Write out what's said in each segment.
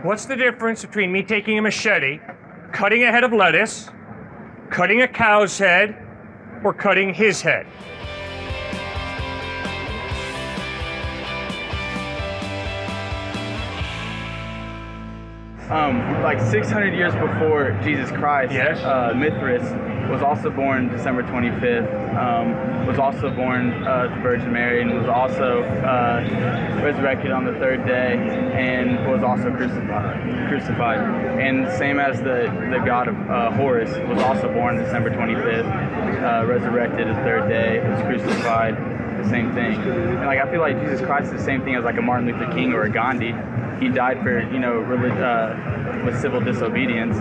What's the difference between me taking a machete, cutting a head of lettuce, cutting a cow's head, or cutting his head? Like 600 years before Jesus Christ, yes. Mithras was also born December 25th, was also born to Virgin Mary, and was also resurrected on the third day, and was also crucified. And same as the god of Horus was also born December 25th, resurrected the third day, was crucified, the same thing. And like I feel like Jesus Christ is the same thing as like a Martin Luther King or a Gandhi. He died for, with civil disobedience.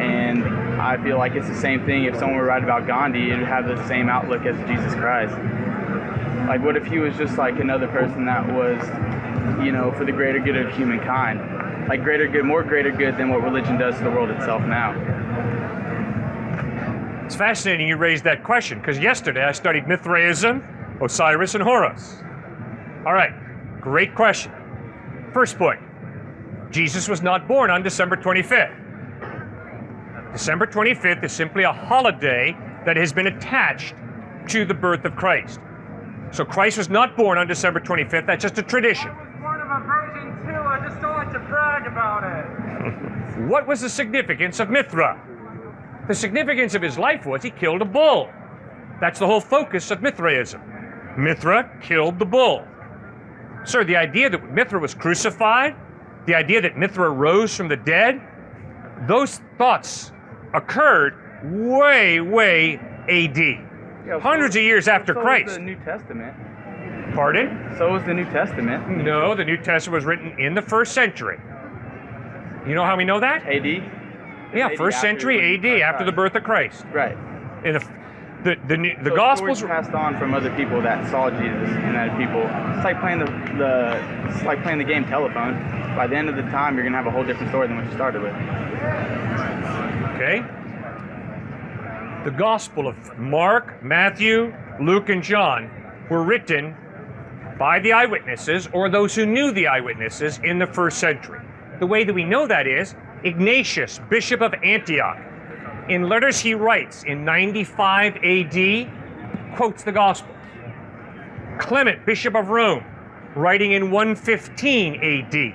And I feel like it's the same thing. If someone were to write about Gandhi, it would have the same outlook as Jesus Christ. Like, what if he was just like another person that was, for the greater good of humankind? Like greater good, more greater good than what religion does to the world itself now. It's fascinating you raised that question, because yesterday I studied Mithraism, Osiris, and Horus. All right, great question. First point, Jesus was not born on December 25th. December 25th is simply a holiday that has been attached to the birth of Christ. So Christ was not born on December 25th, that's just a tradition. I was born of a virgin too, I just don't like to brag about it. What was the significance of Mithra? The significance of his life was he killed a bull. That's the whole focus of Mithraism. Mithra killed the bull. Sir, the idea that Mithra was crucified, the idea that Mithra rose from the dead, those thoughts occurred way AD. Hundreds of years after Christ. So was the New Testament. Pardon? So was the New Testament. No, the New Testament was written in the 1st century. You know how we know that? AD? Yeah, AD 1st century AD, after the birth of Christ. Right. In the so Gospels were passed on from other people that saw Jesus, and that people. It's like playing the game telephone. By the end of the time, you're gonna have a whole different story than what you started with. Okay. The Gospel of Mark, Matthew, Luke, and John were written by the eyewitnesses, or those who knew the eyewitnesses, in the 1st century. The way that we know that is Ignatius, Bishop of Antioch, in letters he writes in 95 AD, quotes the Gospels. Clement, Bishop of Rome, writing in 115 AD,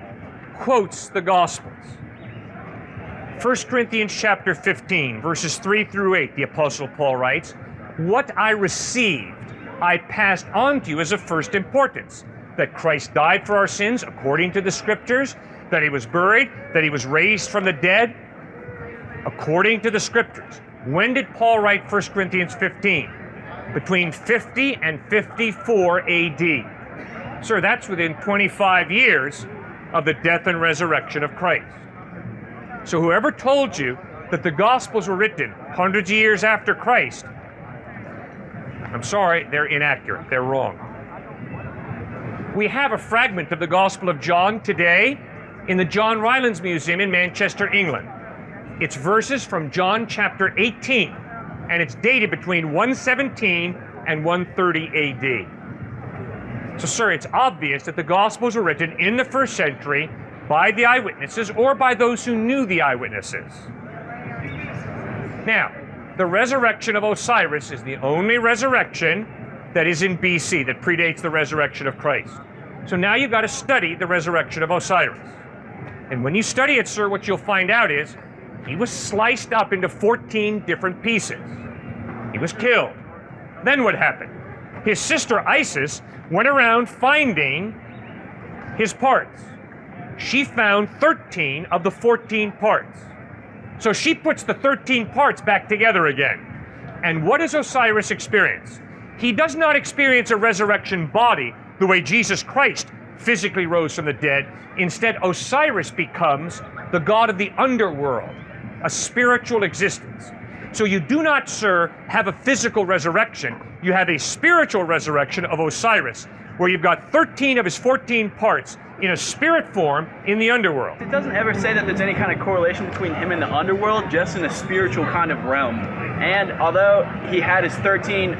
quotes the Gospels. 1 Corinthians chapter 15, verses 3 through 8, the Apostle Paul writes, "What I received, I passed on to you as of first importance, that Christ died for our sins according to the Scriptures, that he was buried, that he was raised from the dead, according to the Scriptures." When did Paul write 1 Corinthians 15? Between 50 and 54 AD. Sir, that's within 25 years of the death and resurrection of Christ. So whoever told you that the Gospels were written hundreds of years after Christ, I'm sorry, they're inaccurate. They're wrong. We have a fragment of the Gospel of John today in the John Rylands Museum in Manchester, England. It's verses from John chapter 18, and it's dated between 117 and 130 AD. So, sir, it's obvious that the Gospels were written in the 1st century by the eyewitnesses or by those who knew the eyewitnesses. Now, the resurrection of Osiris is the only resurrection that is in BC, that predates the resurrection of Christ. So now you've got to study the resurrection of Osiris. And when you study it, sir, what you'll find out is he was sliced up into 14 different pieces. He was killed. Then what happened? His sister Isis went around finding his parts. She found 13 of the 14 parts. So she puts the 13 parts back together again. And what does Osiris experience? He does not experience a resurrection body the way Jesus Christ physically rose from the dead. Instead, Osiris becomes the god of the underworld, a spiritual existence. So you do not, sir, have a physical resurrection. You have a spiritual resurrection of Osiris. where you've got 13 of his 14 parts in a spirit form in the underworld. It doesn't ever say that there's any kind of correlation between him and the underworld, just in a spiritual kind of realm. And although he had his 13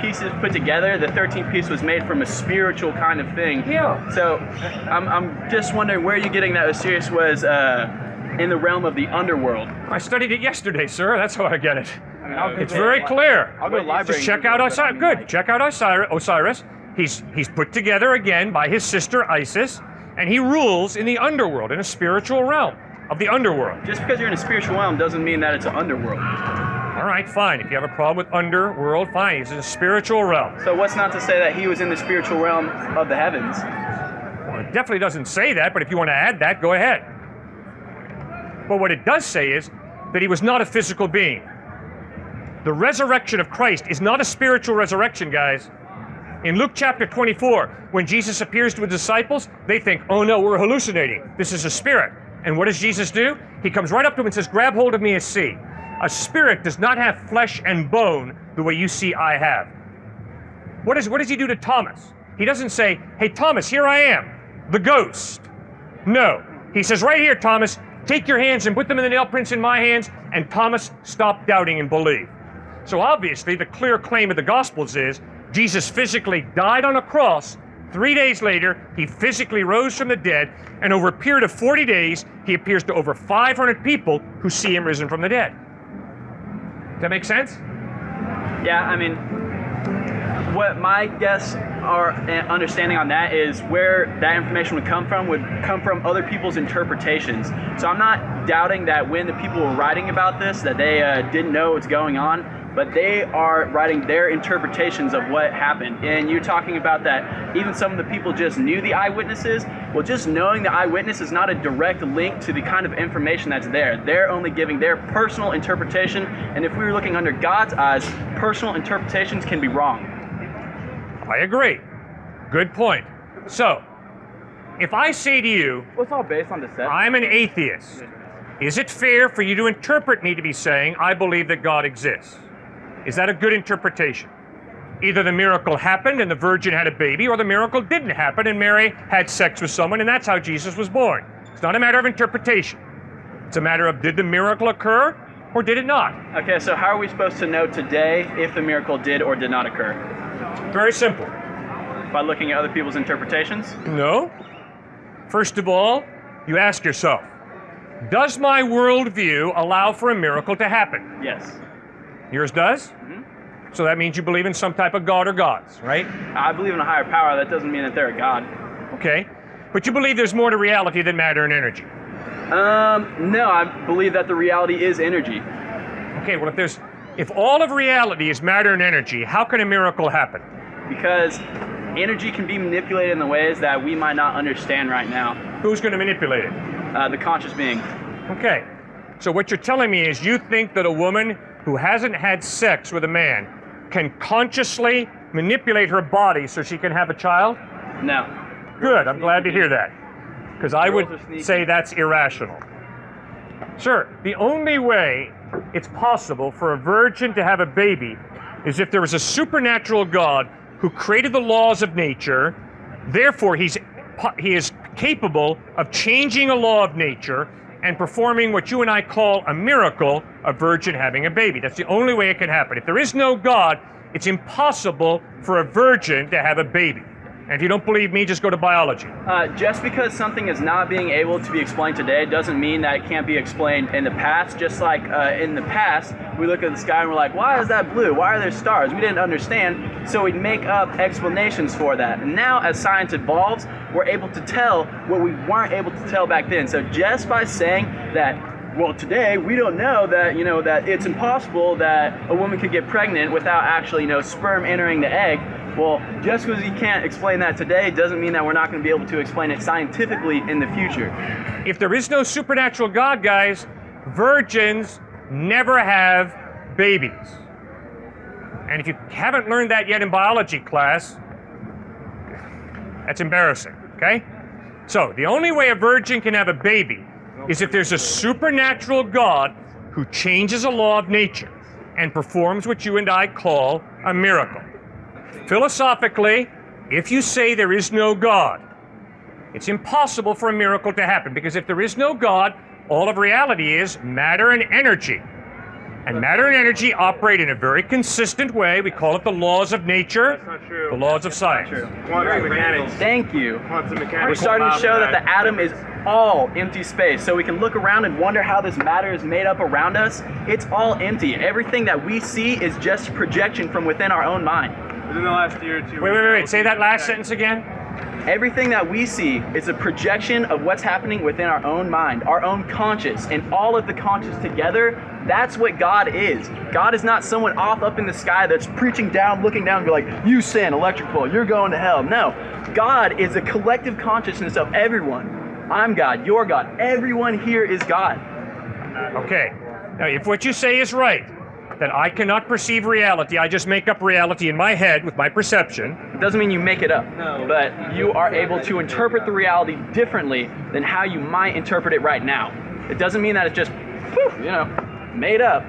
pieces put together, the 13th piece was made from a spiritual kind of thing. Yeah. So I'm just wondering where you're getting that Osiris was in the realm of the underworld. I studied it yesterday, sir. That's how I get it. I mean, It's very clear. I'll go to the library. Just check out Osiris. Good. Check out Osiris. He's put together again by his sister Isis, and he rules in the underworld, in a spiritual realm of the underworld. Just because you're in a spiritual realm doesn't mean that it's an underworld. All right, fine. If you have a problem with underworld, fine. He's in a spiritual realm. So what's not to say that he was in the spiritual realm of the heavens? Well, it definitely doesn't say that, but if you want to add that, go ahead. But what it does say is that he was not a physical being. The resurrection of Christ is not a spiritual resurrection, guys. In Luke chapter 24, when Jesus appears to his disciples, they think, oh no, we're hallucinating. This is a spirit. And what does Jesus do? He comes right up to them and says, grab hold of me and see. A spirit does not have flesh and bone the way you see I have. What does he do to Thomas? He doesn't say, hey Thomas, here I am, the ghost. No. He says, right here, Thomas, take your hands and put them in the nail prints in my hands, and Thomas stopped doubting and believed. So obviously, the clear claim of the Gospels is Jesus physically died on a cross. 3 days later, he physically rose from the dead, and over a period of 40 days, he appears to over 500 people who see him risen from the dead. Does that make sense? Yeah, I mean, what my guess or understanding on that is where that information would come from other people's interpretations. So I'm not doubting that when the people were writing about this, that they didn't know what's going on, but they are writing their interpretations of what happened. And you're talking about that even some of the people just knew the eyewitnesses. Well, just knowing the eyewitness is not a direct link to the kind of information that's there. They're only giving their personal interpretation, and if we were looking under God's eyes, personal interpretations can be wrong. I agree. Good point. So, if I say to you, Well, it's all based on deception. I'm an atheist, is it fair for you to interpret me to be saying, I believe that God exists? Is that a good interpretation? Either the miracle happened and the virgin had a baby, or the miracle didn't happen and Mary had sex with someone, and that's how Jesus was born. It's not a matter of interpretation. It's a matter of, did the miracle occur or did it not? Okay, so how are we supposed to know today if the miracle did or did not occur? Very simple. By looking at other people's interpretations? No. First of all, you ask yourself, does my worldview allow for a miracle to happen? Yes. Yours does? So that means you believe in some type of God or gods, right? I believe in a higher power. That doesn't mean that they're a god. Okay. But you believe there's more to reality than matter and energy. No, I believe that the reality is energy. Okay, well if all of reality is matter and energy, how can a miracle happen? Because energy can be manipulated in the ways that we might not understand right now. Who's going to manipulate it? The conscious being. Okay. So what you're telling me is you think that a woman who hasn't had sex with a man can consciously manipulate her body so she can have a child? No. Good, I'm glad to hear that. Because I would say that's irrational. Sir, the only way it's possible for a virgin to have a baby is if there was a supernatural God who created the laws of nature. Therefore, he is capable of changing a law of nature and performing what you and I call a miracle, a virgin having a baby. That's the only way it can happen. If there is no God, it's impossible for a virgin to have a baby. And if you don't believe me, just go to biology. Just because something is not being able to be explained today doesn't mean that it can't be explained in the past. Just like in the past, we look at the sky and we're like, why is that blue? Why are there stars? We didn't understand, so we'd make up explanations for that. And now, as science evolves, we're able to tell what we weren't able to tell back then. So just by saying that, well, today we don't know that, that it's impossible that a woman could get pregnant without actually, sperm entering the egg. Well, just because you can't explain that today doesn't mean that we're not going to be able to explain it scientifically in the future. If there is no supernatural God, guys, virgins never have babies. And if you haven't learned that yet in biology class, that's embarrassing, okay? So, the only way a virgin can have a baby is if there's a supernatural God who changes a law of nature and performs what you and I call a miracle. Philosophically, if you say there is no God, it's impossible for a miracle to happen, because if there is no God, all of reality is matter and energy. And matter and energy operate in a very consistent way. We call it the laws of nature. That's not true. The laws of science. Quantum mechanics. Thank you. Quantum mechanics. We're starting to show that the atom is all empty space. So we can look around and wonder how this matter is made up around us. It's all empty. Everything that we see is just projection from within our own mind. Within the last year or two. Wait. Say that last sentence again. Everything that we see is a projection of what's happening within our own mind, our own conscious, and all of the conscious together. That's what God is. God is not someone off up in the sky that's preaching down, looking down and be like, you sin, electric bolt, you're going to hell. No, God is a collective consciousness of everyone. I'm God, you're God, everyone here is God. Okay. Now, if what you say is right, that I cannot perceive reality, I just make up reality in my head with my perception. It doesn't mean you make it up, but you are able to interpret the reality differently than how you might interpret it right now. It doesn't mean that it's just, made up.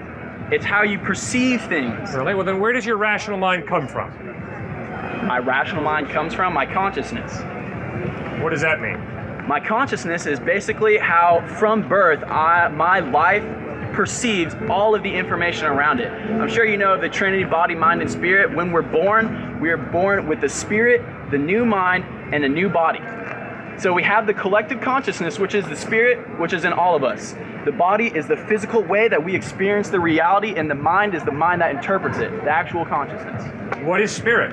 It's how you perceive things. Really? Well, then where does your rational mind come from? My rational mind comes from my consciousness. What does that mean? My consciousness is basically how, from birth, my life perceives all of the information around it. I'm sure you know of the Trinity, body, mind, and spirit. When we're born, we are born with the spirit, the new mind, and a new body. So we have the collective consciousness, which is the spirit, which is in all of us. The body is the physical way that we experience the reality, and the mind is the mind that interprets it, the actual consciousness. What is spirit?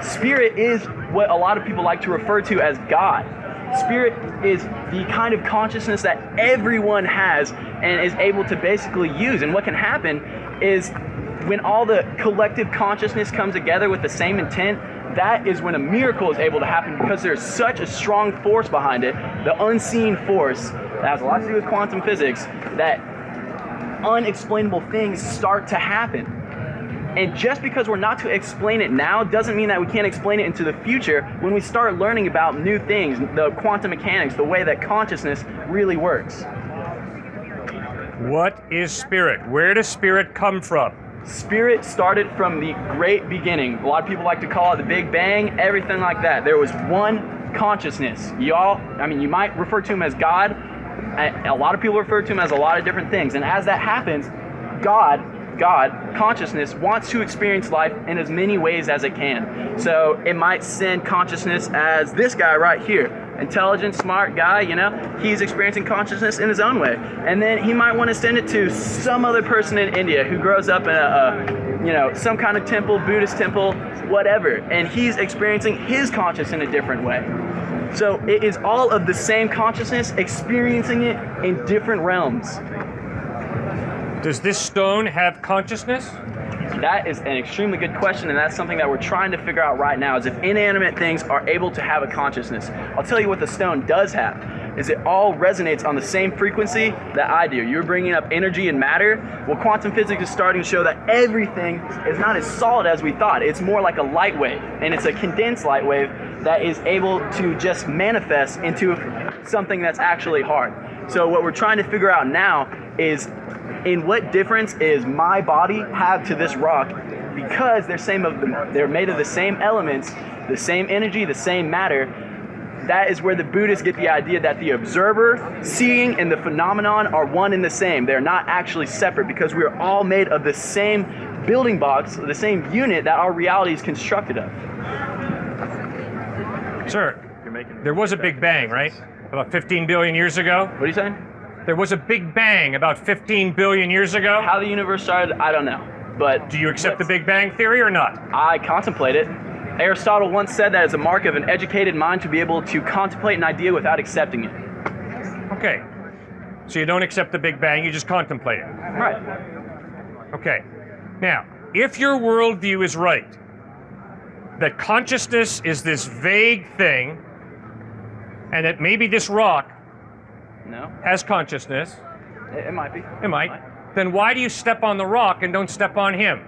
Spirit is what a lot of people like to refer to as God. Spirit is the kind of consciousness that everyone has and is able to basically use. And what can happen is when all the collective consciousness comes together with the same intent, that is when a miracle is able to happen, because there's such a strong force behind it, the unseen force that has a lot to do with quantum physics, that unexplainable things start to happen. And just because we're not to explain it now doesn't mean that we can't explain it into the future when we start learning about new things, the quantum mechanics, the way that consciousness really works. What is spirit? Where does spirit come from? Spirit started from the great beginning. A lot of people like to call it the Big Bang, everything like that. There was one consciousness. You might refer to him as God. A lot of people refer to him as a lot of different things. And as that happens, God, consciousness, wants to experience life in as many ways as it can. So it might send consciousness as this guy right here. Intelligent, smart guy, he's experiencing consciousness in his own way. And then he might want to send it to some other person in India who grows up in some kind of temple, Buddhist temple, whatever. And he's experiencing his consciousness in a different way. So it is all of the same consciousness experiencing it in different realms. Does this stone have consciousness? That is an extremely good question, and that's something that we're trying to figure out right now, is if inanimate things are able to have a consciousness. I'll tell you what the stone does have, is it all resonates on the same frequency that I do. You're bringing up energy and matter. Well, quantum physics is starting to show that everything is not as solid as we thought. It's more like a light wave, and it's a condensed light wave that is able to just manifest into something that's actually hard. So what we're trying to figure out now is, in what difference is my body have to this rock, because they're made of the same elements, the same energy, the same matter. That is where the Buddhists get the idea that the observer, seeing, and the phenomenon are one and the same. They're not actually separate, because we are all made of the same building blocks, the same unit that our reality is constructed of. Sir, there was a Big Bang, right? About 15 billion years ago? What are you saying? There was a Big Bang about 15 billion years ago? How the universe started, I don't know. But do you accept the Big Bang theory or not? I contemplate it. Aristotle once said that it's a mark of an educated mind to be able to contemplate an idea without accepting it. Okay. So you don't accept the Big Bang, you just contemplate it. Right. Okay. Now, if your worldview is right, that consciousness is this vague thing, and that maybe this rock has consciousness. It might be. It might. Then why do you step on the rock and don't step on him?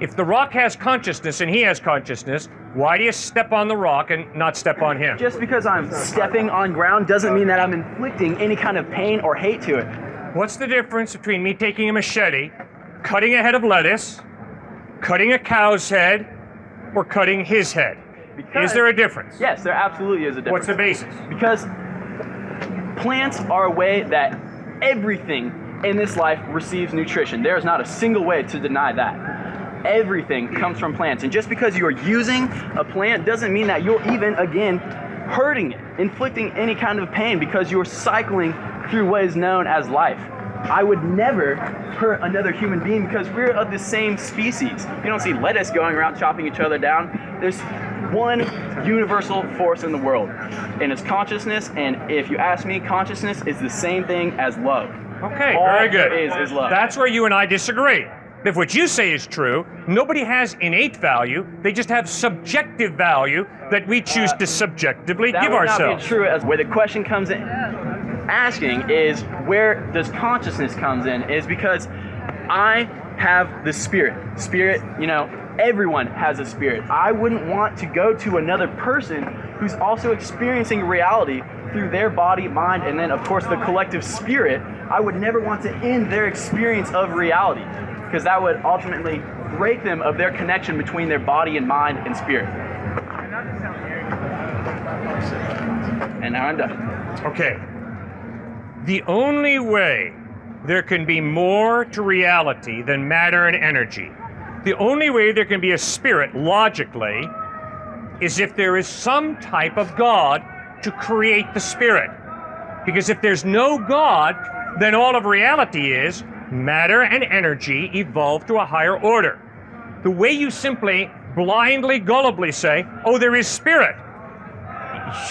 If the rock has consciousness and he has consciousness, why do you step on the rock and not step on him? Just because I'm stepping on ground doesn't mean that I'm inflicting any kind of pain or hate to it. What's the difference between me taking a machete, cutting a head of lettuce, cutting a cow's head, or cutting his head? Is there a difference? Yes, there absolutely is a difference. What's the basis? Because plants are a way that everything in this life receives nutrition. There is not a single way to deny that. Everything comes from plants. And just because you are using a plant doesn't mean that you're even, again, hurting it, inflicting any kind of pain, because you're cycling through what is known as life. I would never hurt another human being because we're of the same species. You don't see lettuce going around chopping each other down. There's one universal force in the world, and it's consciousness. And if you ask me, consciousness is the same thing as love. Okay, All very good. there is love. That's where you and I disagree. If what you say is true, nobody has innate value. They just have subjective value that we choose to subjectively that give would ourselves. not be true. As where the question comes in, asking is where does consciousness comes in? Is because I have the spirit. Spirit, everyone has a spirit. I wouldn't want to go to another person who's also experiencing reality through their body, mind, and then of course the collective spirit. I would never want to end their experience of reality, because that would ultimately break them of their connection between their body and mind and spirit. And now I'm done. Okay. The only way there can be more to reality than matter and energy, the only way there can be a spirit, logically, is if there is some type of God to create the spirit. Because if there's no God, then all of reality is matter and energy evolved to a higher order. The way you simply blindly, gullibly say, oh, there is spirit,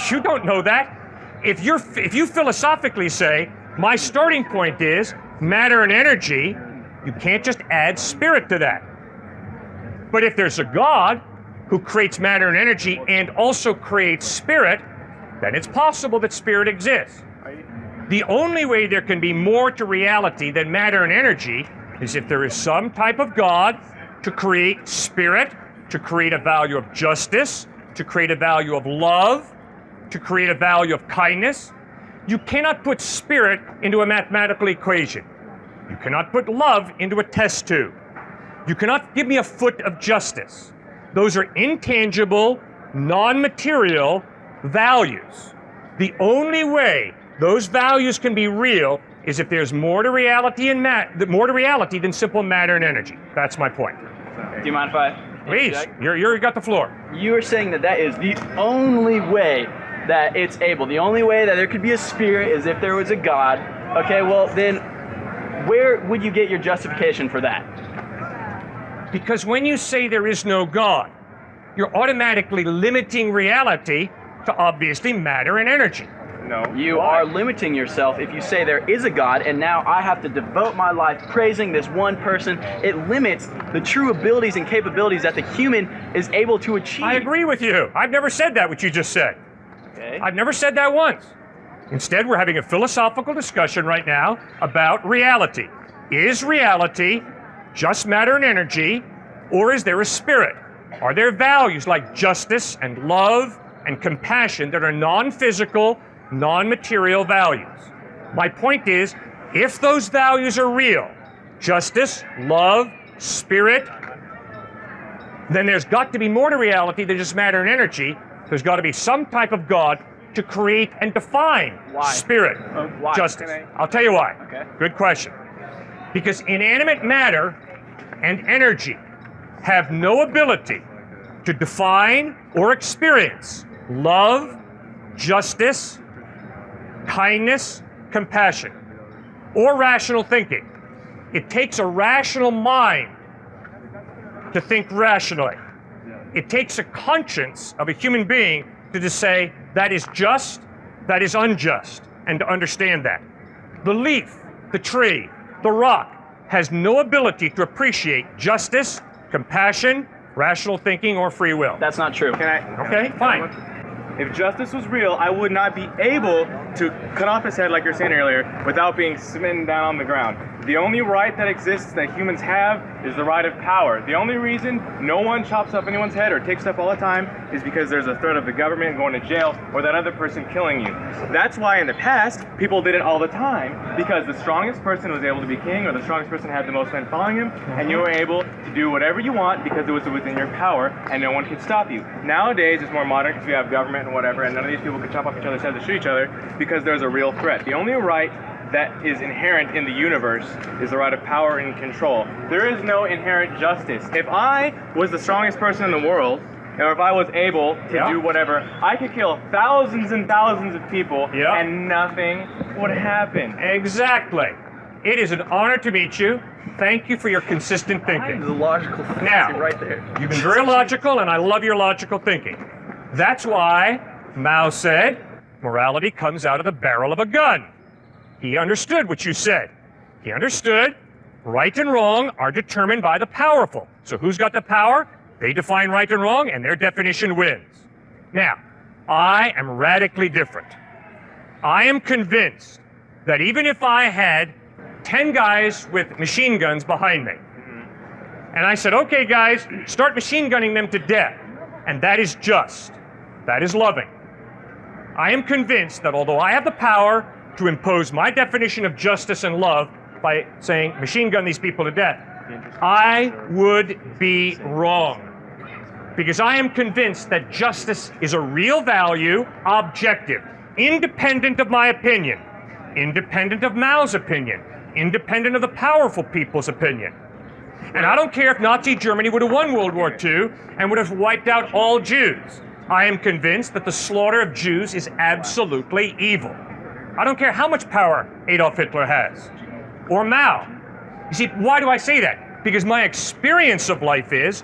you don't know that. If you philosophically say, my starting point is matter and energy, you can't just add spirit to that. But if there's a God who creates matter and energy and also creates spirit, then it's possible that spirit exists. The only way there can be more to reality than matter and energy is if there is some type of God to create spirit, to create a value of justice, to create a value of love, to create a value of kindness. You cannot put spirit into a mathematical equation. You cannot put love into a test tube. You cannot give me a foot of justice. Those are intangible, non-material values. The only way those values can be real is if there's more to reality than simple matter and energy. That's my point. Do you mind if I? Please, you got the floor. You are saying that is the only way that it's able. The only way that there could be a spirit is if there was a God. Okay, well then, where would you get your justification for that? Because when you say there is no God, you're automatically limiting reality to obviously matter and energy. No. You are limiting yourself if you say there is a God and now I have to devote my life praising this one person. It limits the true abilities and capabilities that the human is able to achieve. I agree with you. I've never said that, what you just said. Okay. I've never said that once. Instead, we're having a philosophical discussion right now about reality. Is reality just matter and energy, or is there a spirit? Are there values like justice and love and compassion that are non-physical, non-material values? My point is, if those values are real, justice, love, spirit, then there's got to be more to reality than just matter and energy. There's got to be some type of God to create and define spirit, Why? justice. I'll tell you why. Okay. Good question. Because inanimate matter and energy have no ability to define or experience love, justice, kindness, compassion, or rational thinking. It takes a rational mind to think rationally. It takes a conscience of a human being to just say, that is just, that is unjust, and to understand that. The leaf, the tree, the rock has no ability to appreciate justice, compassion, rational thinking, or free will. That's not true. Can I? Okay, fine. If justice was real, I would not be able to cut off his head, like you were saying earlier, without being smitten down on the ground. The only right that exists that humans have is the right of power. The only reason no one chops off anyone's head or takes stuff all the time is because there's a threat of the government going to jail or that other person killing you. That's why in the past, people did it all the time, because the strongest person was able to be king, or the strongest person had the most men following him, and you were able to do whatever you want because it was within your power and no one could stop you. Nowadays, it's more modern because we have government and whatever, and none of these people can chop off each other's heads to shoot each other because there's a real threat. The only right that is inherent in the universe is the right of power and control. There is no inherent justice. If I was the strongest person in the world, or if I was able to do whatever, I could kill thousands and thousands of people and nothing would happen. Exactly. It is an honor to meet you. Thank you for your consistent thinking. The logical Now, right there. You've been very logical, and I love your logical thinking. That's why Mao said, morality comes out of the barrel of a gun. He understood what you said. He understood right and wrong are determined by the powerful. So who's got the power? They define right and wrong, and their definition wins. Now, I am radically different. I am convinced that even if I had 10 guys with machine guns behind me, and I said, okay, guys, start machine gunning them to death, and that is just, that is loving. I am convinced that although I have the power to impose my definition of justice and love by saying machine gun these people to death, I would be wrong. Because I am convinced that justice is a real value, objective, independent of my opinion, independent of Mao's opinion, independent of the powerful people's opinion. And I don't care if Nazi Germany would have won World War II and would have wiped out all Jews. I am convinced that the slaughter of Jews is absolutely evil. I don't care how much power Adolf Hitler has, or Mao. You see, why do I say that? Because my experience of life is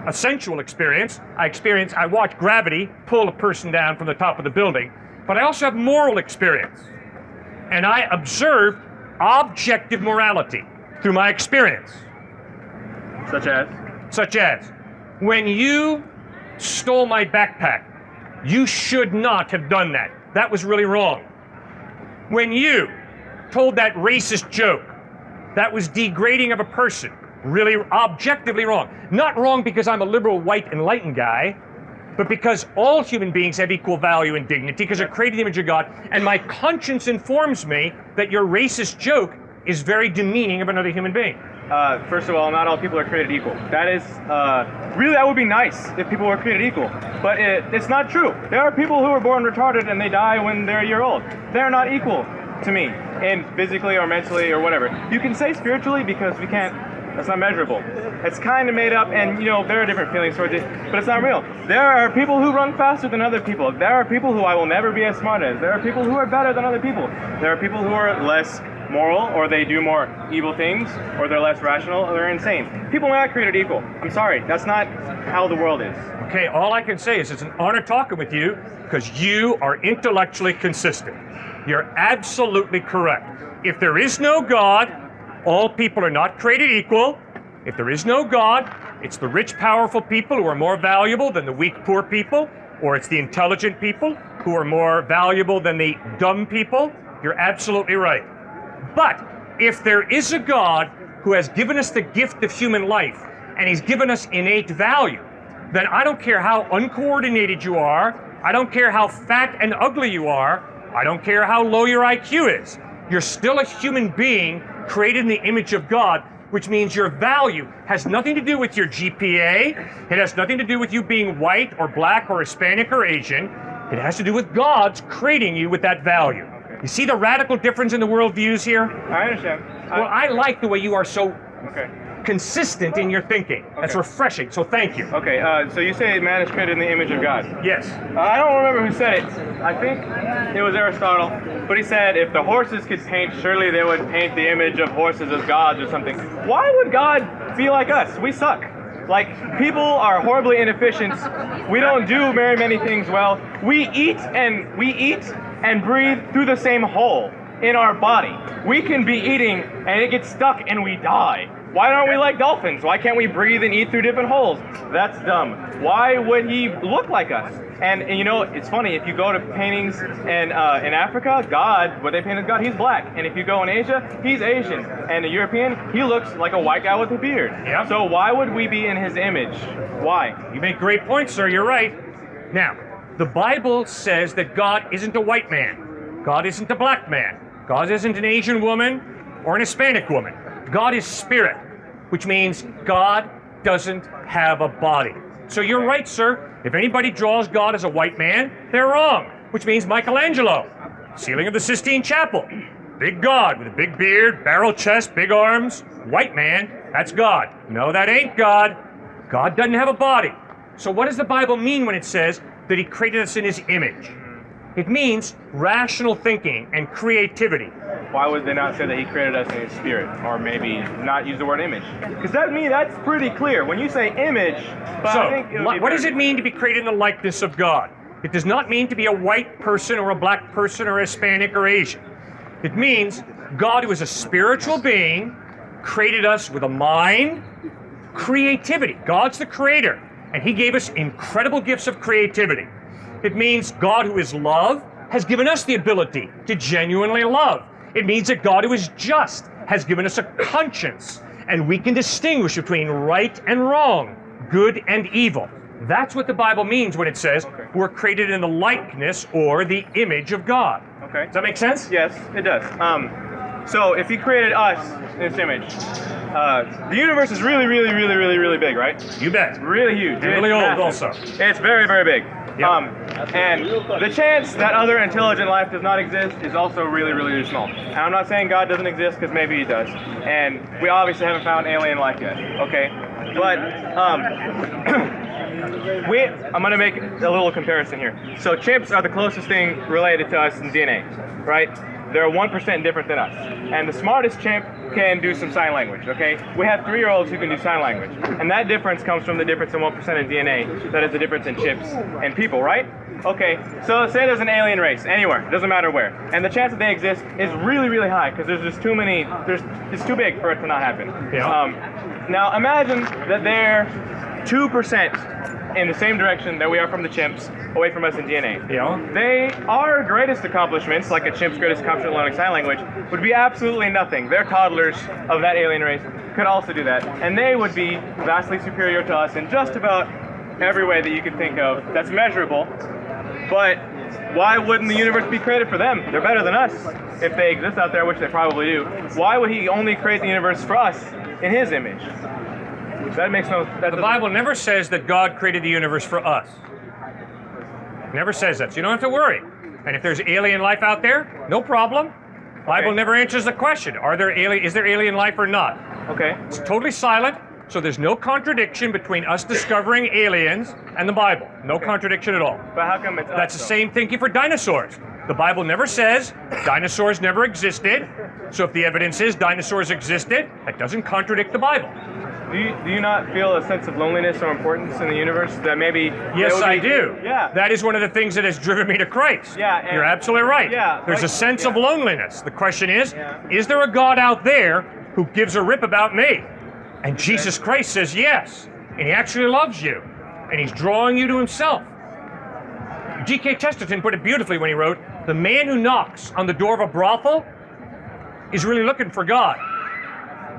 a sensual experience. I watch gravity pull a person down from the top of the building, but I also have moral experience. And I observe objective morality through my experience. Such as? Such as, when you stole my backpack, you should not have done that. That was really wrong. When you told that racist joke, that was degrading of a person. Really objectively wrong. Not wrong because I'm a liberal, white, enlightened guy, but because all human beings have equal value and dignity because they're created in the image of God, and my conscience informs me that your racist joke is very demeaning of another human being. First of all, not all people are created equal. That is, really, that would be nice if people were created equal. But it's not true. There are people who are born retarded and they die when they're a year old. They're not equal to me, and physically or mentally or whatever. You can say spiritually because we can't, that's not measurable. It's kind of made up, and you know, there are different feelings towards it, but it's not real. There are people who run faster than other people. There are people who I will never be as smart as. There are people who are better than other people. There are people who are less moral, or they do more evil things, or they're less rational, or they're insane. People are not created equal. I'm sorry, that's not how the world is. Okay, all I can say is it's an honor talking with you because you are intellectually consistent. You're absolutely correct. If there is no God, all people are not created equal. If there is no God, it's the rich, powerful people who are more valuable than the weak, poor people, or it's the intelligent people who are more valuable than the dumb people. You're absolutely right. But if there is a God who has given us the gift of human life, and he's given us innate value, then I don't care how uncoordinated you are, I don't care how fat and ugly you are, I don't care how low your IQ is, you're still a human being created in the image of God, which means your value has nothing to do with your GPA, it has nothing to do with you being white or black or Hispanic or Asian, it has to do with God's creating you with that value. You see the radical difference in the worldviews here? I understand. Well, I like the way you are so consistent in your thinking. That's refreshing, so thank you. Okay, so you say man is created in the image of God. Yes. I don't remember who said it. I think it was Aristotle. But he said if the horses could paint, surely they would paint the image of horses as gods or something. Why would God be like us? We suck. Like, people are horribly inefficient. We don't do very many things well. We eat and breathe through the same hole in our body. We can be eating and it gets stuck and we die. Why aren't we like dolphins? Why can't we breathe and eat through different holes? That's dumb. Why would he look like us? And you know, it's funny, if you go to paintings in Africa, God, what they paint as God, he's black. And if you go in Asia, he's Asian. And a European, he looks like a white guy with a beard. Yep. So why would we be in his image? Why? You make great points, sir. You're right. Now, the Bible says that God isn't a white man. God isn't a black man. God isn't an Asian woman or an Hispanic woman. God is spirit, which means God doesn't have a body. So you're right, sir. If anybody draws God as a white man, they're wrong, which means Michelangelo, ceiling of the Sistine Chapel. Big God with a big beard, barrel chest, big arms, white man, that's God. No, that ain't God. God doesn't have a body. So what does the Bible mean when it says that he created us in his image? It means rational thinking and creativity. Why would they not say that he created us in his spirit? Or maybe not use the word image? Because that's pretty clear. When you say image, but So, I think it would be what does better- it mean to be created in the likeness of God? It does not mean to be a white person or a black person or Hispanic or Asian. It means God, who is a spiritual being, created us with a mind, creativity. God's the creator, and he gave us incredible gifts of creativity. It means God, who is love, has given us the ability to genuinely love. It means that God, who is just, has given us a conscience, and we can distinguish between right and wrong, good and evil. That's what the Bible means when it says we're created in the likeness or the image of God. Okay. Does that make sense? Yes, it does. So if he created us in his image, the universe is really, really, really, really, really big, right? You bet. Really huge. And really It's old massive. also. It's very, very big. Yep. And the chance that other intelligent life does not exist is also really, really, really small. And I'm not saying God doesn't exist, because maybe he does. And we obviously haven't found alien life yet, okay? But I'm going to make a little comparison here. So chimps are the closest thing related to us in DNA, right? They're 1% different than us. And the smartest chimp can do some sign language, okay? We have 3-year-olds who can do sign language. And that difference comes from the difference in 1% of DNA. That is the difference in chimps and people, right? Okay, so say there's an alien race anywhere, doesn't matter where. And the chance that they exist is really, really high, because there's just too many, it's too big for it to not happen. Yeah. Now imagine that they're 2% in the same direction that we are from the chimps, away from us in DNA. Yeah. Our greatest accomplishments, like a chimp's greatest accomplishment learning sign language, would be absolutely nothing. Their toddlers of that alien race could also do that, and they would be vastly superior to us in just about every way that you could think of that's measurable. But why wouldn't the universe be created for them? They're better than us if they exist out there, which they probably do. Why would he only create the universe for us in his image? That makes no sense. The Bible never says that God created the universe for us. Never says that, so you don't have to worry. And if there's alien life out there, no problem. Bible never answers the question, is there alien life or not? Okay. It's totally silent, so there's no contradiction between us discovering aliens and the Bible. No contradiction at all. But how come it's us, That's the though? same thinking for dinosaurs. The Bible never says dinosaurs never existed, so if the evidence is dinosaurs existed, that doesn't contradict the Bible. Do you not feel a sense of loneliness or importance in the universe that maybe... Yes, it would I be- do. Yeah. That is one of the things that has driven me to Christ. Yeah, and- You're absolutely right. Yeah, There's a like- sense of yeah. loneliness. The question is Yeah. there a God out there who gives a rip about me? And Jesus Christ says yes. And he actually loves you. And he's drawing you to himself. G.K. Chesterton put it beautifully when he wrote, "The man who knocks on the door of a brothel is really looking for God."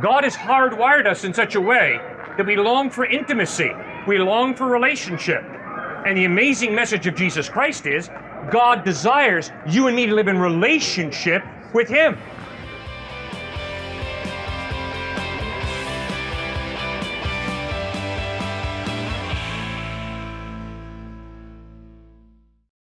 God has hardwired us in such a way that we long for intimacy. We long for relationship. And the amazing message of Jesus Christ is God desires you and me to live in relationship with him.